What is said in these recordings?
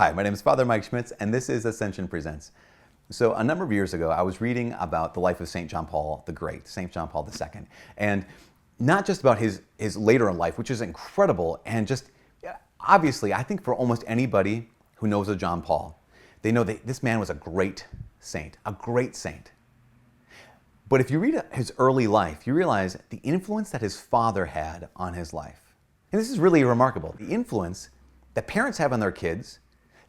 Hi, my name is Father Mike Schmitz, and this is Ascension Presents. So a number of years ago, I was reading about the life of St. John Paul the Great, St. John Paul II, and not just about his later in life, which is incredible, and just obviously, I think for almost anybody who knows of John Paul, they know that this man was a great saint, a great saint. But if you read his early life, you realize the influence that his father had on his life. And this is really remarkable. The influence that parents have on their kids,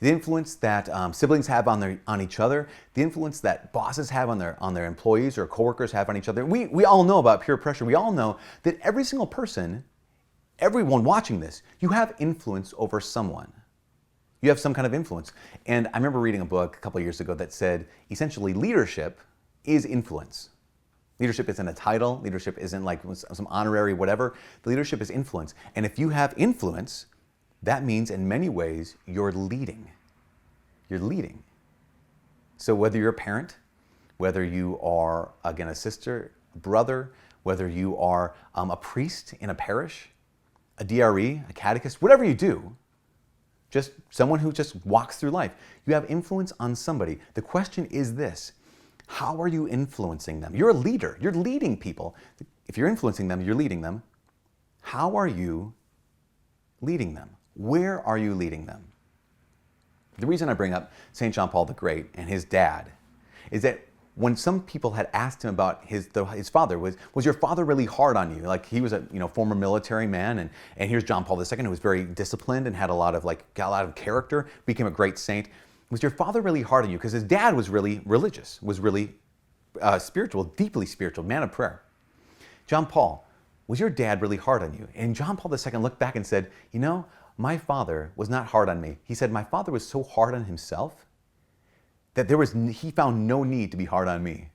the influence that siblings have on each other, the influence that bosses have on their employees or coworkers have on each other. We all know about peer pressure. We all know that every single person, everyone watching this, you have influence over someone. You have some kind of influence. And I remember reading a book a couple of years ago that said, essentially, leadership is influence. Leadership isn't a title. Leadership isn't like some honorary whatever. The leadership is influence. And if you have influence, that means in many ways you're leading. You're leading. So whether you're a parent, whether you are, again, a sister, brother, whether you are a priest in a parish, a DRE, a catechist, whatever you do, just someone who just walks through life, you have influence on somebody. The question is this: how are you influencing them? You're a leader. You're leading people. If you're influencing them, you're leading them. How are you leading them? Where are you leading them? The reason I bring up St. John Paul the Great and his dad is that when some people had asked him about his father, was your father really hard on you? Like he was a former military man, and here's John Paul II, who was very disciplined and had got a lot of character, became a great saint. Was your father really hard on you? Because his dad was really religious, was really spiritual, deeply spiritual, man of prayer. John Paul, was your dad really hard on you? And John Paul II looked back and said, my father was not hard on me. He said, my father was so hard on himself that he found no need to be hard on me.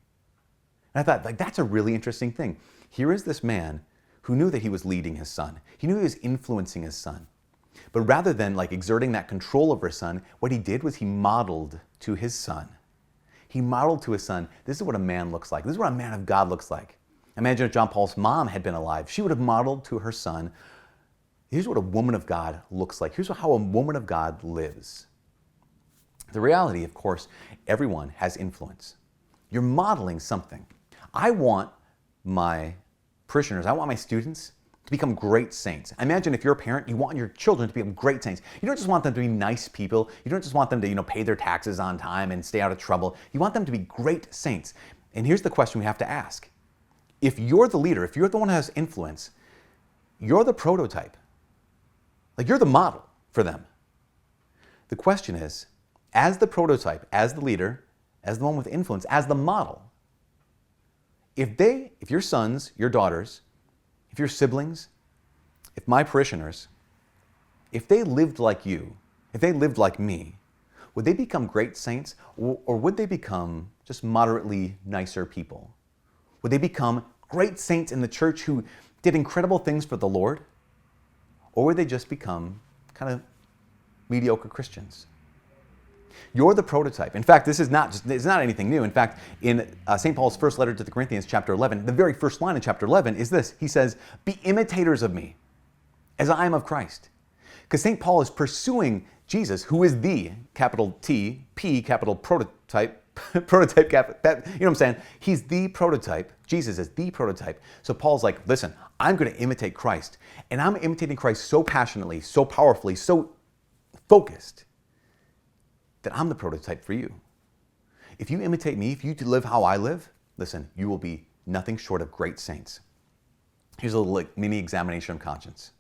And I thought, that's a really interesting thing. Here is this man who knew that he was leading his son. He knew he was influencing his son. But rather than exerting that control over his son, what he did was he modeled to his son. He modeled to his son, this is what a man looks like. This is what a man of God looks like. Imagine if John Paul's mom had been alive. She would have modeled to her son, here's what a woman of God looks like. Here's how a woman of God lives. The reality, of course, everyone has influence. You're modeling something. I want my parishioners, I want my students to become great saints. Imagine if you're a parent, you want your children to become great saints. You don't just want them to be nice people. You don't just want them to, pay their taxes on time and stay out of trouble. You want them to be great saints. And here's the question we have to ask. If you're the leader, if you're the one who has influence, you're the prototype. You're the model for them. The question is, as the prototype, as the leader, as the one with influence, as the model, if your sons, your daughters, if your siblings, if my parishioners, if they lived like you, if they lived like me, would they become great saints, or would they become just moderately nicer people? Would they become great saints in the church who did incredible things for the Lord? Or would they just become kind of mediocre Christians? You're the prototype. In fact, it's not anything new. In fact, in St. Paul's first letter to the Corinthians, chapter 11, the very first line in chapter 11 is this. He says, be imitators of me, as I am of Christ. Because St. Paul is pursuing Jesus, who is the, capital T, P, capital prototype, prototype, you know what I'm saying? He's the prototype. Jesus is the prototype. So Paul's like, listen, I'm going to imitate Christ. And I'm imitating Christ so passionately, so powerfully, so focused that I'm the prototype for you. If you imitate me, if you live how I live, listen, you will be nothing short of great saints. Here's a little mini examination of conscience.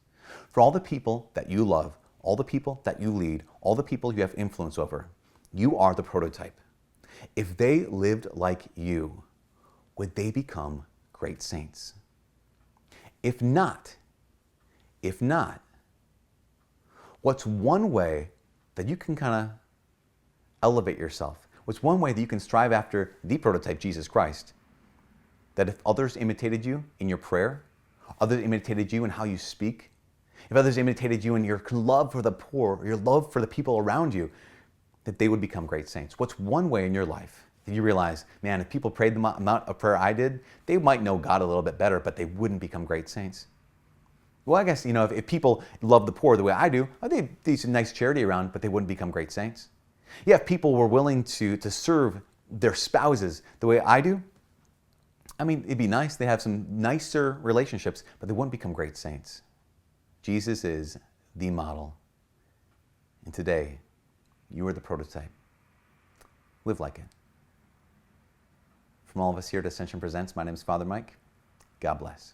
For all the people that you love, all the people that you lead, all the people you have influence over, you are the prototype. If they lived like you, would they become great saints? If not, what's one way that you can kind of elevate yourself? What's one way that you can strive after the prototype, Jesus Christ? That if others imitated you in your prayer, others imitated you in how you speak, if others imitated you in your love for the poor, your love for the people around you, that they would become great saints. What's one way in your life that you realize, man, if people prayed the amount of prayer I did, they might know God a little bit better, but they wouldn't become great saints? Well, I guess, if people love the poor the way I do, they'd do some nice charity around, but they wouldn't become great saints. Yeah, if people were willing to serve their spouses the way I do, it'd be nice. They have some nicer relationships, but they wouldn't become great saints. Jesus is the model. And today, you are the prototype. Live like it. From all of us here at Ascension Presents, my name is Father Mike. God bless.